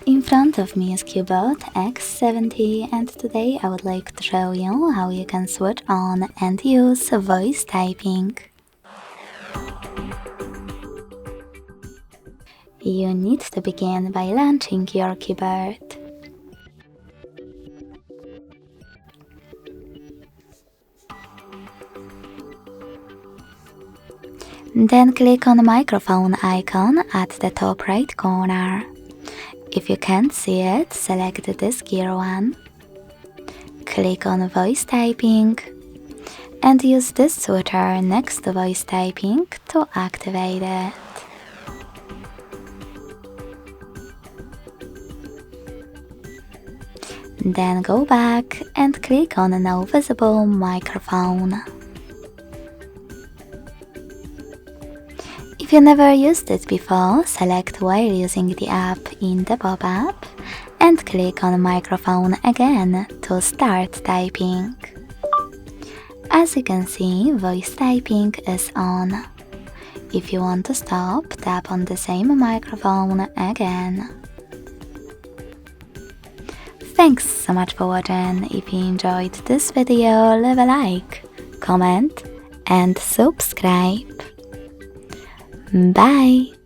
In front of me is CUBOT X70 and today I would like to show you how you can switch on and use voice typing. You need to begin by launching your keyboard. Then click on the microphone icon at the top right corner. If you can't see it, select this gear one. Click on voice typing and use this switcher next to voice typing to activate it. Then go back and click on no visible microphone. If you never used it before, select while using the app in the pop-up and click on microphone again to start typing. As you can see, voice typing is on. If you want to stop, tap on the same microphone again. Thanks so much for watching. If you enjoyed this video, leave a like, comment and subscribe. Bye!